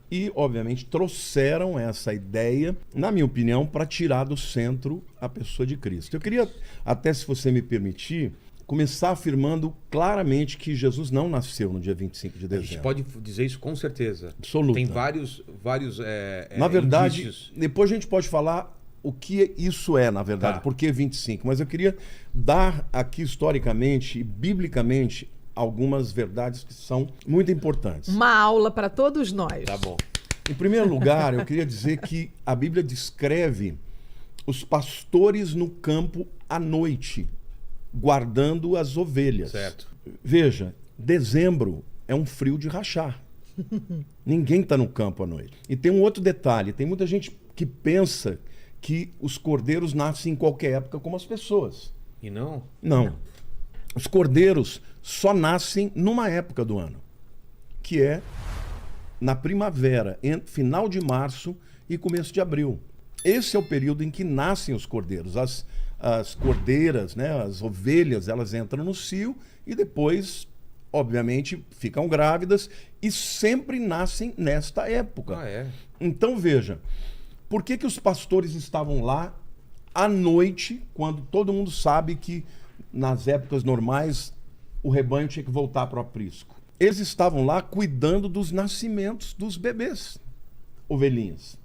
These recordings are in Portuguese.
e, obviamente, trouxeram essa ideia, na minha opinião, para tirar do centro a pessoa de Cristo. Eu queria, até se você me permitir, começar afirmando claramente que Jesus não nasceu no dia 25 de A dezembro. gente pode dizer isso com certeza. Absoluta. Tem vários Na verdade, indícios. depois a gente pode falar o que isso é, na verdade, Tá. por que 25. Mas eu queria dar aqui historicamente e biblicamente algumas verdades que são muito importantes. Uma aula para todos nós. Tá bom. Em primeiro lugar, eu queria dizer que a Bíblia descreve os pastores no campo à noite, guardando as ovelhas. Certo. Veja, dezembro é um frio de rachar. Ninguém está no campo à noite. E tem um outro detalhe, tem muita gente que pensa que os cordeiros nascem em qualquer época como as pessoas. E não? Não. Os cordeiros só nascem numa época do ano, que é na primavera, final de março e começo de abril. Esse é o período em que nascem os cordeiros. As cordeiras, né, as ovelhas, elas entram no cio e depois, obviamente, ficam grávidas e sempre nascem nesta época. Ah, é? Então, veja, por que os pastores estavam lá à noite, quando todo mundo sabe que nas épocas normais o rebanho tinha que voltar para o aprisco? Eles estavam lá cuidando dos nascimentos dos bebês, ovelhinhas.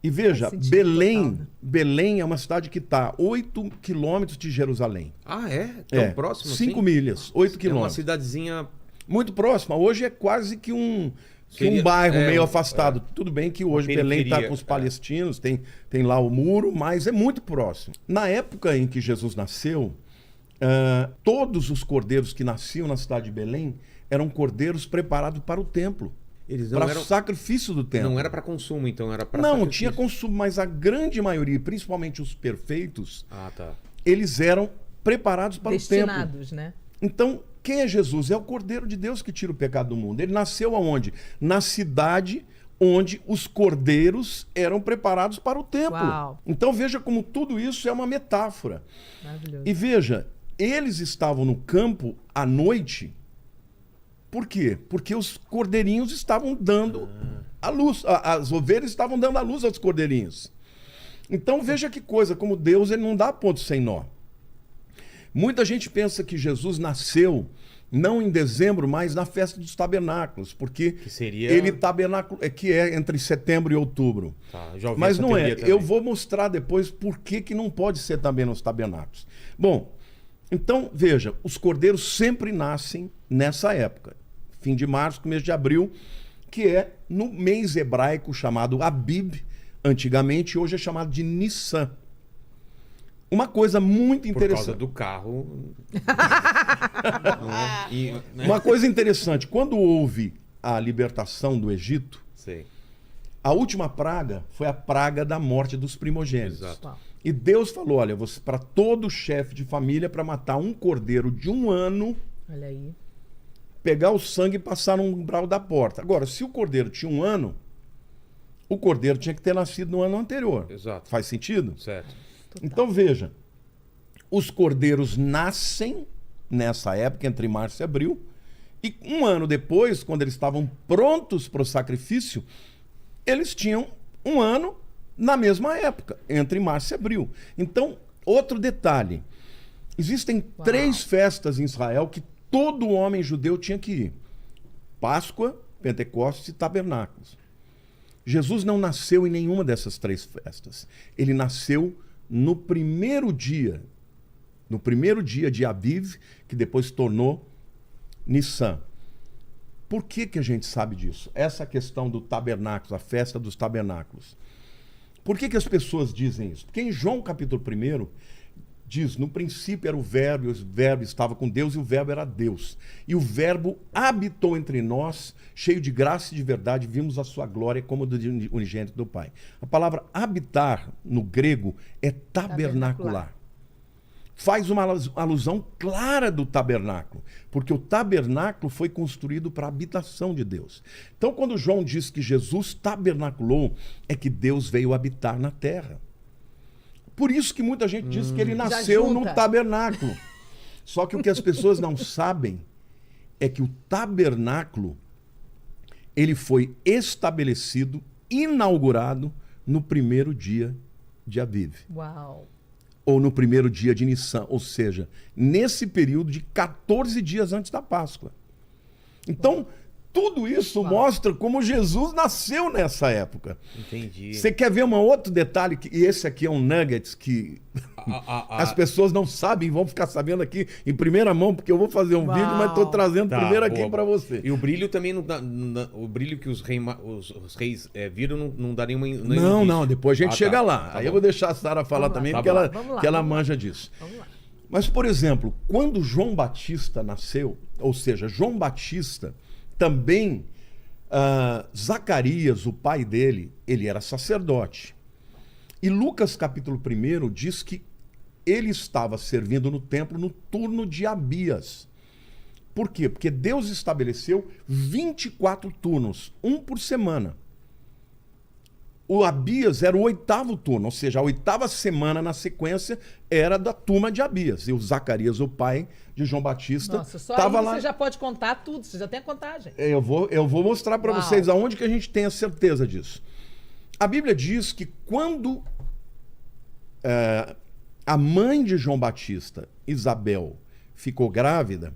E veja, Faz sentido Belém, total, né? Belém é uma cidade que está a 8 quilômetros de Jerusalém. Ah, é? Tão próximo 5 assim? milhas, 8 É uma quilômetros. cidadezinha... Muito próxima. Hoje é quase que um Seria- bairro é, meio um- afastado. Tudo bem que hoje Belém está periferia, com os palestinos, tem lá o muro, mas é muito próximo. Na época em que Jesus nasceu, todos os cordeiros que nasciam na cidade de Belém eram cordeiros preparados para o templo, Eles não para eram... o sacrifício do templo. Não era para consumo, então era para Não, sacrifício. tinha consumo, mas a grande maioria, principalmente os perfeitos, Ah, tá. eles eram preparados para o templo. Destinados, né? Então, quem é Jesus? É o Cordeiro de Deus que tira o pecado do mundo. Ele nasceu aonde? Na cidade onde os cordeiros eram preparados para o templo. Uau. Então veja como tudo isso é uma metáfora. Maravilhoso. E veja, eles estavam no campo à noite. Por quê? Porque os cordeirinhos estavam dando a luz. As ovelhas estavam dando a luz aos cordeirinhos. Então veja que coisa, como Deus ele não dá ponto sem nó. Muita gente pensa que Jesus nasceu não em dezembro, mas na festa dos tabernáculos, porque Que seria... ele tabernáculo que é entre setembro e outubro. Tá, já ouvi Mas essa não é. teoria também. Eu vou mostrar depois por que não pode ser também nos tabernáculos. Bom, então veja, os cordeiros sempre nascem nessa época, fim de março, começo de abril, que é no mês hebraico chamado Abib, antigamente, hoje é chamado de Nissan. Uma coisa muito Por causa interessante. do carro... né? Uma coisa interessante, quando houve a libertação do Egito, Sei. a última praga foi a praga da morte dos primogênitos. Exato. Uau. E Deus falou, olha, para todo chefe de família, para matar um cordeiro de 1 ano, Olha aí. pegar o sangue e passar no umbral da porta. Agora, se o cordeiro tinha 1 ano, o cordeiro tinha que ter nascido no ano anterior. Exato. Faz sentido? Certo. Então veja, os cordeiros nascem nessa época, entre março e abril, e 1 ano depois, quando eles estavam prontos para o sacrifício, eles tinham 1 ano na mesma época, entre março e abril. Então, outro detalhe, existem 3 festas em Israel que todo homem judeu tinha que ir: Páscoa, Pentecostes e Tabernáculos. Jesus não nasceu em nenhuma dessas 3 festas. Ele nasceu no primeiro dia de Aviv, que depois se tornou Nissan. Por que a gente sabe disso? Essa questão do tabernáculo, a festa dos tabernáculos. Por que as pessoas dizem isso? Porque em João capítulo 1 diz, no princípio era o Verbo estava com Deus e o Verbo era Deus. E o Verbo habitou entre nós, cheio de graça e de verdade, vimos a sua glória como do unigênito do Pai. A palavra habitar, no grego, é tabernacular. Faz uma alusão clara do tabernáculo, porque o tabernáculo foi construído para a habitação de Deus. Então, quando João diz que Jesus tabernaculou, é que Deus veio habitar na terra. Por isso que muita gente diz que ele nasceu no tabernáculo. Só que o que as pessoas não sabem é que o tabernáculo ele foi estabelecido, inaugurado no primeiro dia de Aviv, Uau. ou no primeiro dia de Nissan, ou seja, nesse período de 14 dias antes da Páscoa. Então, tudo isso mostra como Jesus nasceu nessa época. Entendi. Você quer ver um outro detalhe? E esse aqui é um nuggets que as pessoas não sabem, vão ficar sabendo aqui em primeira mão, porque eu vou fazer um Uau. vídeo, mas estou trazendo Tá, primeiro aqui boa. para você. E o brilho também não dá. O brilho que os reis viram não dá nenhuma. Não, depois a gente chega lá. Tá Aí bom. eu vou deixar a Sara falar Vamos lá, também, tá porque bom. ela, Vamos lá, que ela vamos lá. manja disso. Vamos lá. Mas, por exemplo, quando João Batista nasceu, ou seja, João Batista também, Zacarias, o pai dele, ele era sacerdote. E Lucas capítulo 1 diz que ele estava servindo no templo no turno de Abias. Por quê? Porque Deus estabeleceu 24 turnos, um por semana. O Abias era o 8º turno, ou seja, a 8ª semana na sequência era da turma de Abias. E o Zacarias, o pai de João Batista, Nossa, só estava aí lá. você já pode contar tudo, você já tem a contagem. Eu vou mostrar para Uau. vocês aonde que a gente tem a certeza disso. A Bíblia diz que quando a mãe de João Batista, Isabel, ficou grávida,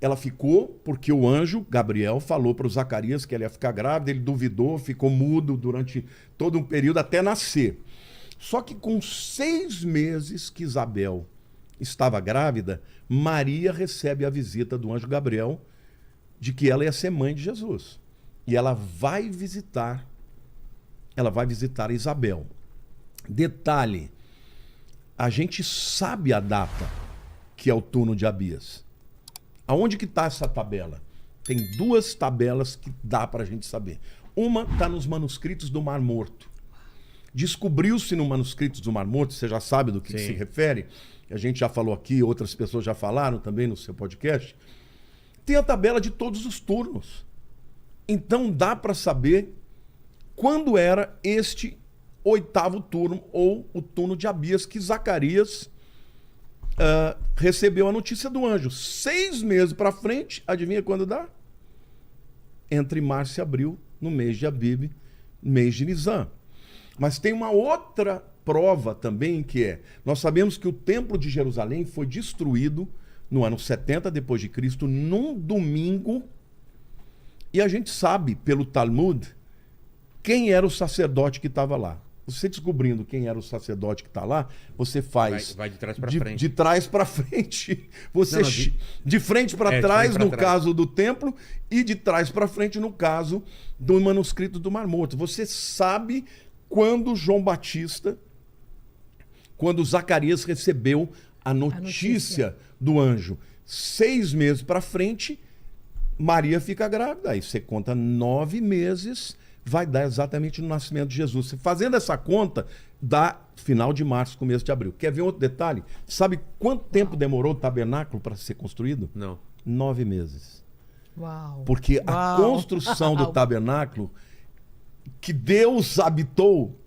ela ficou porque o anjo Gabriel falou para o Zacarias que ela ia ficar grávida, ele duvidou, ficou mudo durante todo um período até nascer. Só que com 6 meses que Isabel estava grávida, Maria recebe a visita do anjo Gabriel de que ela ia ser mãe de Jesus. E ela vai visitar Isabel. Detalhe, a gente sabe a data que é o turno de Abias. Aonde que está essa tabela? Tem 2 tabelas que dá para a gente saber. Uma está nos manuscritos do Mar Morto. Descobriu-se no manuscritos do Mar Morto, você já sabe do que se refere, a gente já falou aqui, outras pessoas já falaram também no seu podcast, tem a tabela de todos os turnos. Então dá para saber quando era este 8º turno, ou o turno de Abias, que Zacarias recebeu a notícia do anjo. 6 meses para frente, adivinha quando dá? Entre março e abril, no mês de Abiv, mês de Nisan. Mas tem uma outra prova também, que é, nós sabemos que o templo de Jerusalém foi destruído no ano 70 depois de Cristo, num domingo, e a gente sabe pelo Talmud quem era o sacerdote que estava lá. Você descobrindo quem era o sacerdote que está lá, você faz Vai de trás para frente. de trás para frente. Você Não, de frente para de trás frente pra no trás. caso do templo e de trás para frente no caso do manuscrito do Mar Morto. Você sabe quando João Batista, quando Zacarias recebeu a notícia do anjo. 6 meses para frente, Maria fica grávida. Aí você conta 9 meses, vai dar exatamente no nascimento de Jesus. Você fazendo essa conta, dá final de março, começo de abril. Quer ver outro detalhe? Sabe quanto tempo demorou o tabernáculo para ser construído? Não. 9 meses. Uau. Porque a Uau. construção do tabernáculo que Deus habitou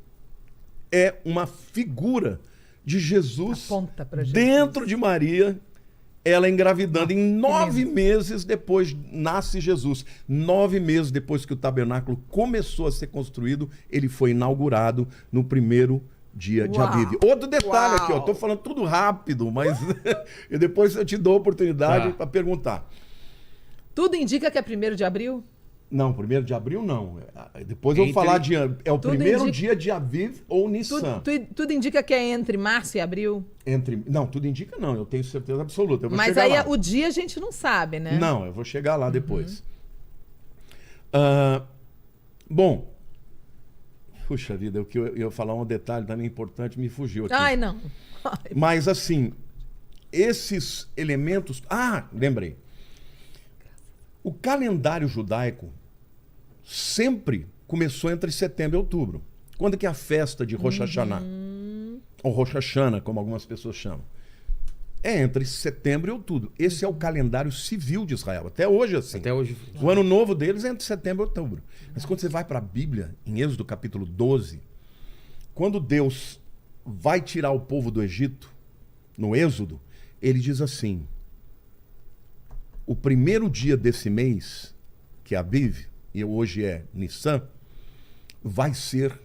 é uma figura de Jesus Aponta pra Jesus. dentro de Maria, ela engravidando. Em 9 meses depois nasce Jesus. 9 meses depois que o tabernáculo começou a ser construído, ele foi inaugurado no primeiro dia de Uau. Aviv. Outro detalhe Uau. aqui, ó, tô falando tudo rápido, mas e depois eu te dou a oportunidade Tá. para perguntar. Tudo indica que é 1º de abril? Não, 1º de abril não. Depois eu vou falar de... É o Tudo primeiro indica- dia de Aviv ou Nissan. Tudo indica que é entre março e abril? Não, tudo indica não, eu tenho certeza absoluta. Eu vou Mas chegar aí lá. o dia a gente não sabe, né? Não, eu vou chegar lá depois. Bom, puxa vida, o que eu ia falar um detalhe também importante, me fugiu aqui. Ai, não. Mas assim, esses elementos... Ah, lembrei. O calendário judaico sempre começou entre setembro e outubro. Quando é que é a festa de Rosh Hashanah? Ou Rosh Hashanah, como algumas pessoas chamam. É entre setembro e outubro. Esse é o calendário civil de Israel. Até hoje é assim. Até hoje. O ano novo deles é entre setembro e outubro. Mas quando você vai para a Bíblia, em Êxodo capítulo 12, quando Deus vai tirar o povo do Egito, no Êxodo, ele diz assim: o primeiro dia desse mês, que é Aviv, e hoje é Nissan, vai ser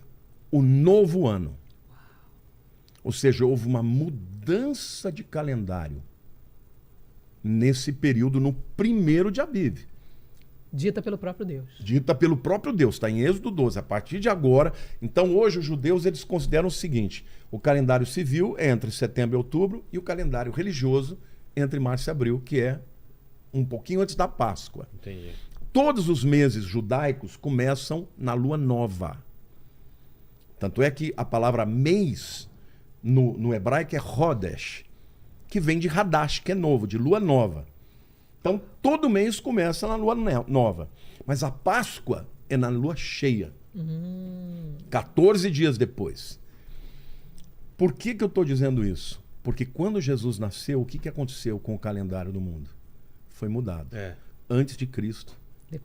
o novo ano. Ou seja, houve uma mudança de calendário nesse período, no 1º de Aviv. Dita pelo próprio Deus. Dita pelo próprio Deus, está em Êxodo 12. A partir de agora, então hoje os judeus eles consideram o seguinte: o calendário civil é entre setembro e outubro e o calendário religioso entre março e abril, que é um pouquinho antes da Páscoa. Entendi. Todos os meses judaicos começam na lua nova. Tanto é que a palavra mês no hebraico é Hodesh, que vem de Hadash, que é novo, de lua nova. Então, todo mês começa na lua nova. Mas a Páscoa é na lua cheia. 14 dias depois. Por que eu estou dizendo isso? Porque quando Jesus nasceu, o que aconteceu com o calendário do mundo? Foi mudado. Antes de Cristo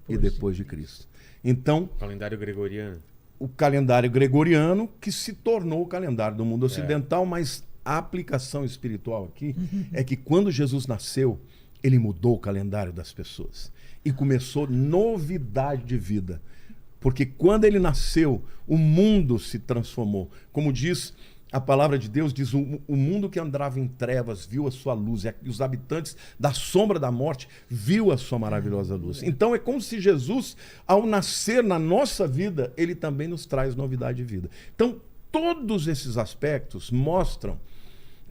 e depois de Cristo. Então, Calendário gregoriano. o calendário gregoriano que se tornou o calendário do mundo ocidental, mas a aplicação espiritual aqui é que quando Jesus nasceu, ele mudou o calendário das pessoas e começou novidade de vida. Porque quando ele nasceu, o mundo se transformou. Como diz a palavra de Deus, diz: o mundo que andava em trevas viu a sua luz, e os habitantes da sombra da morte viu a sua maravilhosa luz. Então é como se Jesus, ao nascer na nossa vida, ele também nos traz novidade de vida. Então todos esses aspectos mostram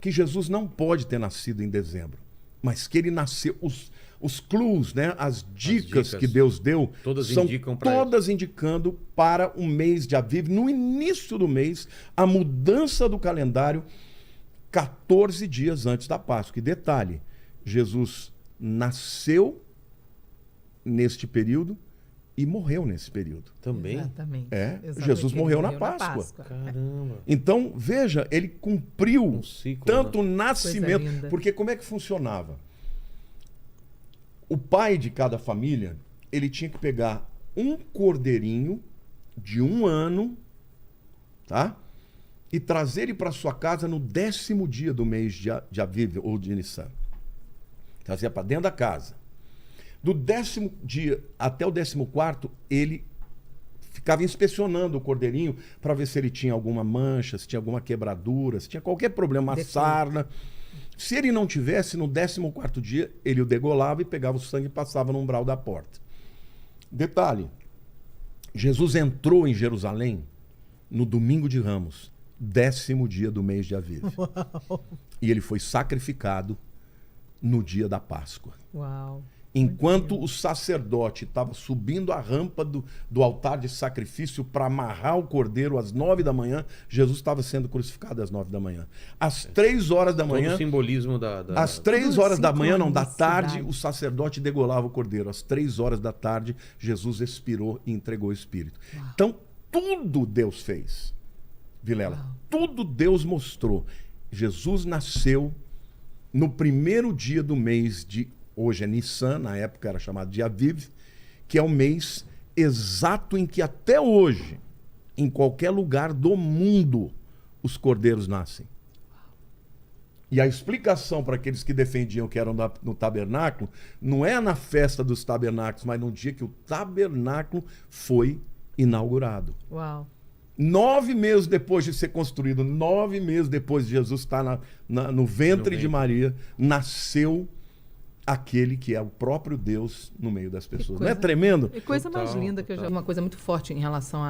que Jesus não pode ter nascido em dezembro, mas que ele nasceu, os clues, né, as dicas que Deus deu, todas são indicam pra todas indicando para o mês de Aviv, no início do mês, a mudança do calendário 14 dias antes da Páscoa. E detalhe, Jesus nasceu neste período e morreu nesse período. Também? Exatamente. Jesus Ele morreu na Páscoa. Caramba. Então, veja, ele cumpriu Um ciclo, tanto o Coisa nascimento. linda. Porque como é que funcionava? O pai de cada família, ele tinha que pegar um cordeirinho de 1 ano, tá? E trazer ele para sua casa no 10º dia do mês de Aviv ou de Nissan. Trazia para dentro da casa. Do 10º dia até o 14º, ele ficava inspecionando o cordeirinho para ver se ele tinha alguma mancha, se tinha alguma quebradura, se tinha qualquer problema, uma sarna. Se ele não tivesse, no 14º dia, ele o degolava e pegava o sangue e passava no umbral da porta. Detalhe, Jesus entrou em Jerusalém no domingo de Ramos, 10º dia do mês de Aviv. Uau. E ele foi sacrificado no dia da Páscoa. Uau. Enquanto o sacerdote estava subindo a rampa do altar de sacrifício para amarrar o cordeiro às 9 da manhã, Jesus estava sendo crucificado às 9 da manhã. Às 3 horas da manhã... Todo o simbolismo da... Às 3 horas da manhã, não, da sincronicidade. tarde, o sacerdote degolava o cordeiro. Às 3 horas da tarde, Jesus expirou e entregou o Espírito. Uau. Então, tudo Deus fez, Vilela. Uau. Tudo Deus mostrou. Jesus nasceu no 1º dia do mês de... Hoje é Nissan, na época era chamado de Aviv, que é o mês exato em que até hoje, em qualquer lugar do mundo, os cordeiros nascem. E a explicação para aqueles que defendiam que eram no tabernáculo, não é na festa dos tabernáculos, mas no dia que o tabernáculo foi inaugurado. Uau. 9 meses depois de ser construído, 9 meses depois de Jesus estar no ventre de Maria, nasceu aquele que é o próprio Deus no meio das pessoas. Não é tremendo? E coisa mais linda que eu já... Uma coisa muito forte em relação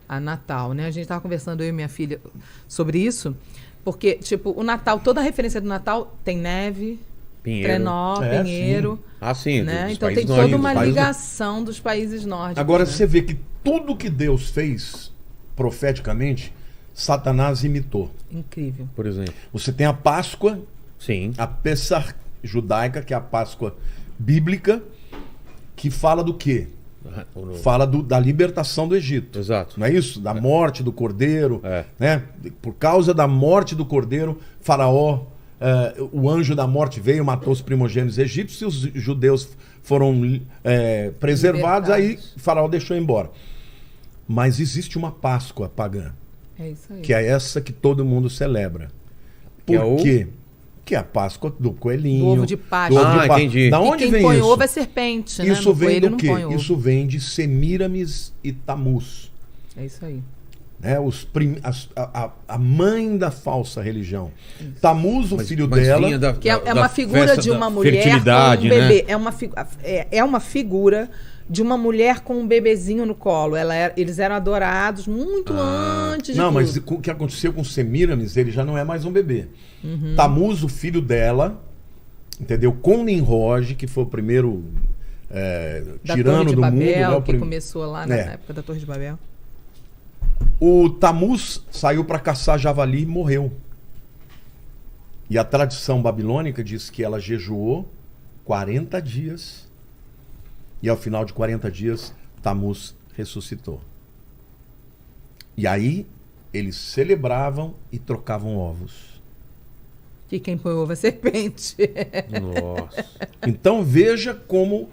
a Natal, né? A gente estava conversando, eu e minha filha, sobre isso, porque, tipo, o Natal, toda a referência do Natal tem neve, trenó, pinheiro. Sim, né? Então países tem toda nórdicos, uma países- ligação dos países nórdicos. Agora né? você vê que tudo que Deus fez profeticamente, Satanás imitou. Incrível. Por exemplo. Você tem a Páscoa, Sim. a Pessah judaica, que é a Páscoa bíblica, que fala do quê? Fala da libertação do Egito. Exato. Não é isso? Da morte do cordeiro. É. Né? Por causa da morte do cordeiro, Faraó, o anjo da morte veio, matou os primogênitos egípcios, e os judeus foram preservados, aí Libertados. Faraó deixou embora. Mas existe uma Páscoa pagã, É isso aí. que é essa que todo mundo celebra. Que é Por o- quê? Que é a Páscoa do coelhinho. Do ovo de Páscoa. do ovo de Páscoa. Entendi. Da onde e quem vem põe isso? ovo é serpente, né? Isso No vem coelho do não quê? põe ovo. Isso vem de Semíramis e Tamuz. É isso aí. Né? A mãe da falsa religião. Tamuz, o filho Mas dela... vinha da- Que é da uma figura festa de da uma mulher com um fertilidade, bebê. né? É uma figura de uma mulher com um bebezinho no colo. Eles eram adorados muito antes de Não, tudo. mas o que aconteceu com Semíramis, ele já não é mais um bebê. Tamuz, o filho dela, entendeu? Com Nimrod, que foi o primeiro Da tirano Torre de do mundo. Babel, Né? que começou lá na É. época da Torre de Babel. O Tamuz saiu para caçar javali e morreu. E a tradição babilônica diz que ela jejuou 40 dias e ao final de 40 dias Tamuz ressuscitou. E aí eles celebravam e trocavam ovos. Que quem põe ovo é serpente. Nossa. Então veja como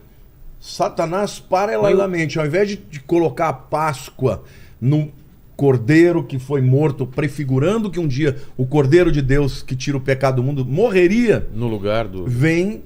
Satanás, paralelamente, ao invés de colocar a Páscoa no cordeiro que foi morto, prefigurando que um dia o cordeiro de Deus que tira o pecado do mundo morreria, No lugar do... vem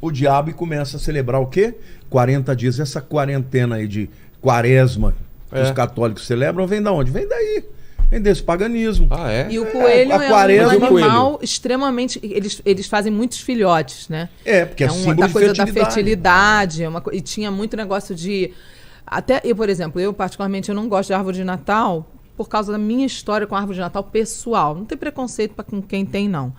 o diabo e começa a celebrar o quê? 40 dias. Essa quarentena aí de quaresma que os católicos celebram vem da onde? Vem daí. Vem desse paganismo. Ah, é? E o coelho a é quaresma um é o animal extremamente... Eles fazem muitos filhotes, né? Porque é símbolo da de coisa da fertilidade. fertilidade. E tinha muito negócio de... Até eu, por exemplo, particularmente eu não gosto de árvore de Natal por causa da minha história com a árvore de Natal pessoal. Não tem preconceito com quem tem, não.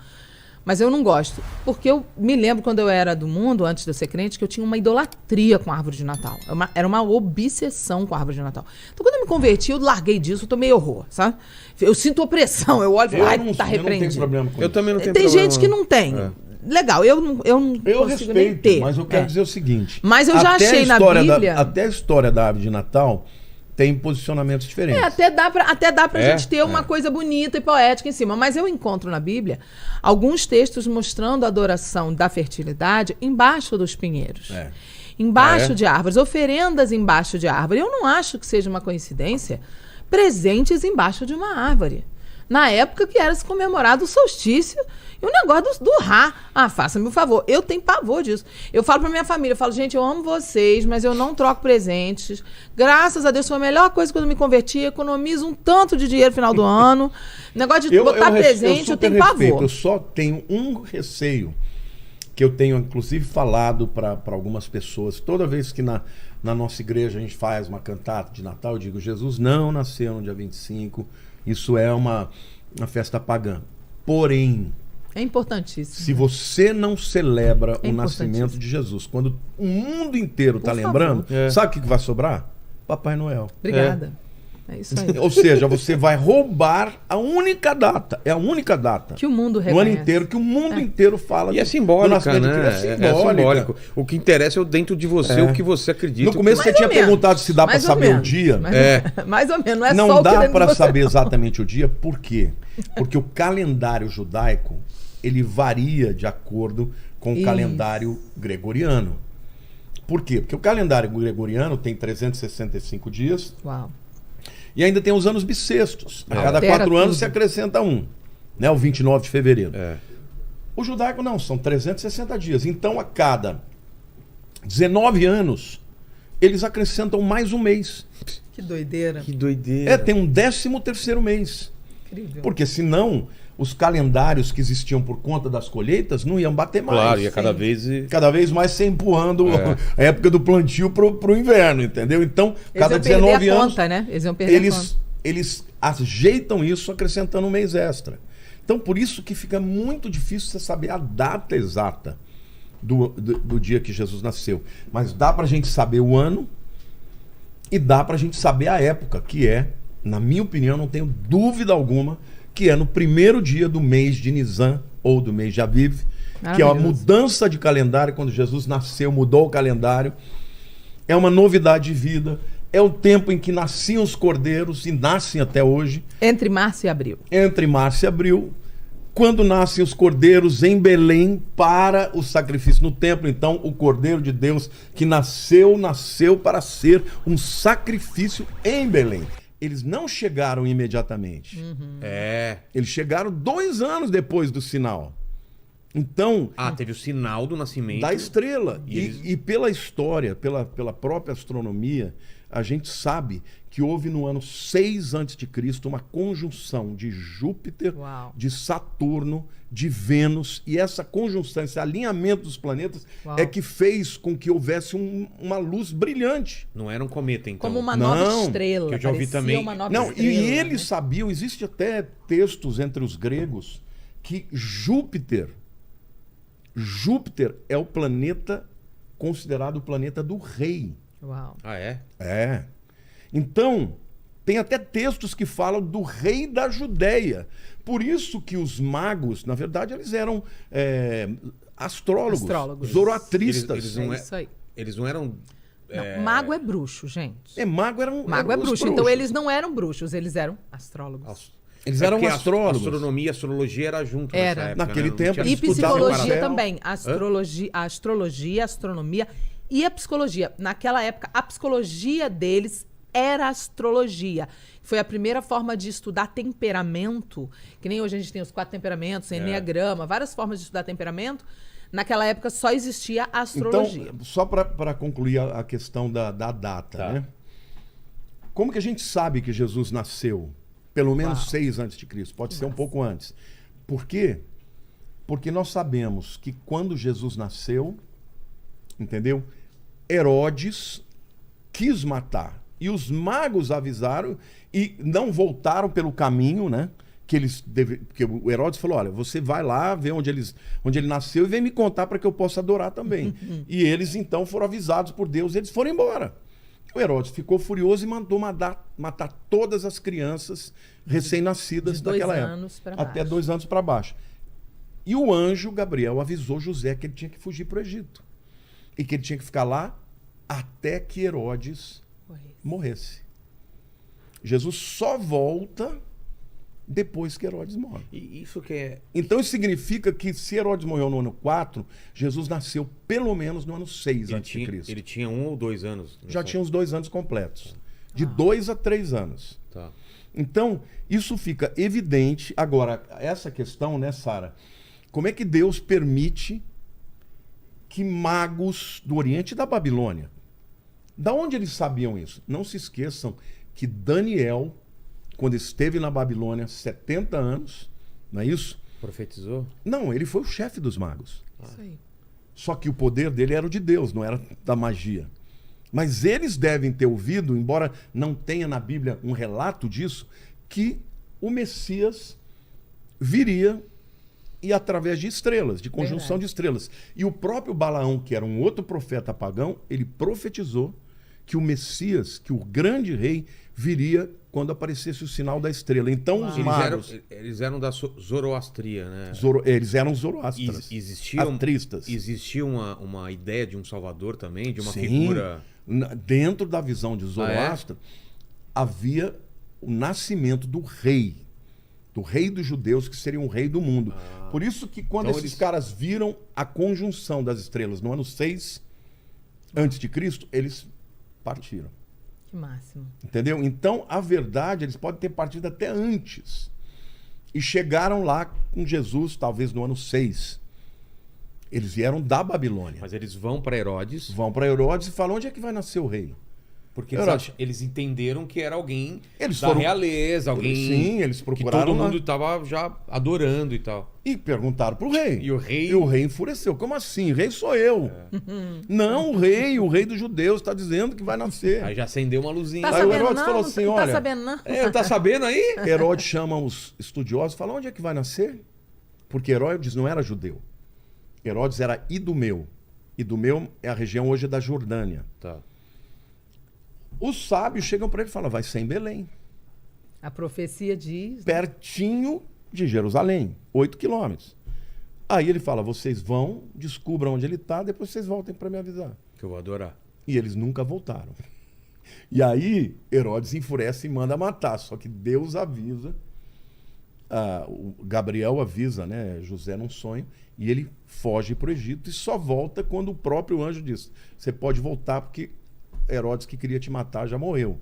Mas eu não gosto. Porque eu me lembro quando eu era do mundo, antes de eu ser crente, que eu tinha uma idolatria com a árvore de Natal. Era uma obsessão com a árvore de Natal. Então, quando eu me converti, eu larguei disso, eu tomei horror, sabe? Eu sinto opressão, eu olho e falo, Eu ai, não tá tenho repreendido. problema com Eu isso. também não tenho Tem problema. gente que não tem. É. Legal, eu não Eu consigo nem respeito, ter. mas eu quero dizer o seguinte. Mas eu já até achei a na história Bíblia... até a história da árvore de Natal tem posicionamentos diferentes. Até dá pra É? gente ter uma coisa bonita e poética em cima. Mas eu encontro na Bíblia alguns textos mostrando a adoração da fertilidade embaixo dos pinheiros. Embaixo de árvores, oferendas embaixo de árvore. Eu não acho que seja uma coincidência presentes embaixo de uma árvore. Na época que era se comemorado o solstício e o negócio do Rá. Ah, faça-me o favor. Eu tenho pavor disso. Eu falo pra minha família, eu falo, gente, eu amo vocês, mas eu não troco presentes. Graças a Deus foi a melhor coisa quando eu me converti. Economizo um tanto de dinheiro no final do ano. Negócio de botar presente, eu tenho respeito. pavor. Eu só tenho um receio que eu tenho, inclusive, falado para algumas pessoas. Toda vez que na nossa igreja a gente faz uma cantata de Natal, eu digo, Jesus não nasceu no dia 25, isso é uma festa pagã. Porém, É importantíssimo. se você não celebra É o nascimento de Jesus, quando o mundo inteiro está Por lembrando, favor. sabe o que vai sobrar? Papai Noel. Obrigada. É isso aí. Ou seja, você vai roubar a única data. É a única data. Que o mundo no reconhece. ano inteiro, que o mundo inteiro fala. E é do simbólica, nascimento de né? Cristo. É simbólico. O que interessa é o dentro de você, o que você acredita. No começo Mais você ou tinha menos. perguntado se dá para Mais ou saber o menos. dia. Mais ou menos. Não é só Não o que dá dentro para de você, saber não. exatamente o dia, por quê? Porque o calendário judaico, ele varia de acordo com o Isso. calendário gregoriano. Por quê? Porque o calendário gregoriano tem 365 dias Uau. e ainda tem os anos bissextos. A cada Altera 4 anos tudo. se acrescenta um, né? O 29 de fevereiro. É. O judaico não, são 360 dias. Então, a cada 19 anos, eles acrescentam mais um mês. Que doideira. Que doideira. Tem um 13º mês. Incrível. Porque senão, os calendários que existiam por conta das colheitas não iam bater mais. Claro, e a cada Sim. vez... Cada vez mais se empurrando a época do plantio pro inverno, entendeu? Então, cada Eles iam 19 perder a anos, conta, né? Eles iam perder a conta. eles ajeitam isso acrescentando um mês extra. Então, por isso que fica muito difícil você saber a data exata do dia que Jesus nasceu. Mas dá pra gente saber o ano e dá pra gente saber a época, que é, na minha opinião, não tenho dúvida alguma, que é no primeiro dia do mês de Nisan, ou do mês de Aviv, que é uma Maravilhoso. mudança de calendário. Quando Jesus nasceu, mudou o calendário. É uma novidade de vida. É o tempo em que nasciam os cordeiros, e nascem até hoje, Entre março e abril. entre março e abril, quando nascem os cordeiros em Belém para o sacrifício no templo. Então, o Cordeiro de Deus que nasceu para ser um sacrifício em Belém. Eles não chegaram imediatamente. É. Eles chegaram 2 anos depois do sinal. Então, teve o sinal do nascimento. da estrela. E E pela história, pela própria astronomia, a gente sabe que houve no ano 6 a.C. uma conjunção de Júpiter, Uau. de Saturno, de Vênus, e essa conjunção, esse alinhamento dos planetas Uau. é que fez com que houvesse uma luz brilhante. Não era um cometa, então. Como uma Não, nova estrela. que eu já ouvi parecia também. uma nova Não, estrela, e eles né? sabiam, existe até textos entre os gregos, que Júpiter é o planeta considerado o planeta do rei. Uau. Ah, é? É. Então, tem até textos que falam do rei da Judéia. Por isso que os magos, na verdade, eles eram astrólogos, Astrólogos. zoroatristas. Eles não É isso aí. Eles não eram... Não, mago é bruxo, gente. Mago eram Mago eram é os bruxo. Então bruxos. eles não eram bruxos, eles eram astrólogos. Eles eram porque astrólogos. A astronomia e a astrologia era junto Era. nessa época, Naquele né? tempo, Não E eles estudavam psicologia o céu. também. A astrologia, a astronomia e a psicologia. Naquela época, a psicologia deles era astrologia. Foi a primeira forma de estudar temperamento, que nem hoje a gente tem os 4 temperamentos, enneagrama, várias formas de estudar temperamento. Naquela época só existia a astrologia. Então, só para concluir a questão da data, Tá. né? Como que a gente sabe que Jesus nasceu? Pelo menos Uau. 6 a.C., pode ser um pouco antes. Por quê? Porque nós sabemos que quando Jesus nasceu, entendeu? Herodes quis matar. E os magos avisaram e não voltaram pelo caminho, né? Porque o Herodes falou: olha, você vai lá, vê onde ele nasceu e vem me contar para que eu possa adorar também. E eles então foram avisados por Deus e eles foram embora. O Herodes ficou furioso e mandou matar todas as crianças recém-nascidas De 2 daquela anos época. pra Até baixo. 2 anos para baixo. E o anjo Gabriel avisou José que ele tinha que fugir para o Egito. E que ele tinha que ficar lá até que Herodes morresse. Jesus só volta depois que Herodes morre. E isso que é... Então isso significa que se Herodes morreu no ano 4, Jesus nasceu pelo menos no ano 6 a.C. Ele tinha 1 ou 2 anos. Já tinha uns 2 anos completos. De Ah. 2 a 3 anos. Tá. Então, isso fica evidente. Agora, essa questão, né, Sara? Como é que Deus permite que magos do Oriente e da Babilônia, da onde eles sabiam isso? Não se esqueçam que Daniel, quando esteve na Babilônia 70 anos, não é isso? Profetizou? Não, ele foi o chefe dos magos. Isso aí. Só que o poder dele era o de Deus, não era da magia. Mas eles devem ter ouvido, embora não tenha na Bíblia um relato disso, que o Messias viria e através de estrelas, de conjunção Verdade. de estrelas. E o próprio Balaão, que era um outro profeta pagão, ele profetizou que o Messias, que o grande rei, viria quando aparecesse o sinal da estrela. Então os magos... Eles eram da Zoroastria, né? Eles eram zoroastras. Atristas. Existia uma ideia de um salvador também, de uma Sim. figura... Dentro da visão de Zoroastro, havia o nascimento do rei dos judeus, que seria um rei do mundo. Por isso que quando Então esses eles- caras viram a conjunção das estrelas no ano 6 antes de Cristo, eles partiram. Que máximo. Entendeu? Então, a verdade, eles podem ter partido até antes. E chegaram lá com Jesus, talvez no ano 6. Eles vieram da Babilônia. Mas eles vão para Herodes, Vão para Herodes e falam: onde é que vai nascer o rei? porque Herodes. eles entenderam que era alguém Eles da foram- realeza, alguém Sim, eles que procuraram todo lá. mundo estava já adorando e tal. E perguntaram pro rei. E o rei- enfureceu. Como assim? Rei sou eu. Não, o rei dos judeus está dizendo que vai nascer. Aí já acendeu uma luzinha. Tá Aí o sabendo Herodes não? falou Não assim, tá olha- sabendo não? Tá sabendo aí? Herodes chama os estudiosos e fala: onde é que vai nascer? Porque Herodes não era judeu. Herodes era Idumeu. Idumeu é a região hoje da Jordânia. Tá. Os sábios chegam para ele e falam: vai ser em Belém, A profecia diz... pertinho de Jerusalém, 8 quilômetros. Aí ele fala: vocês vão, descubram onde ele está, depois vocês voltem para me avisar. Que eu vou adorar. E eles nunca voltaram. E aí Herodes enfurece e manda matar. Só que Deus avisa, o Gabriel avisa, né, José num sonho, e ele foge para o Egito e só volta quando o próprio anjo diz: você pode voltar porque Herodes, que queria te matar, já morreu.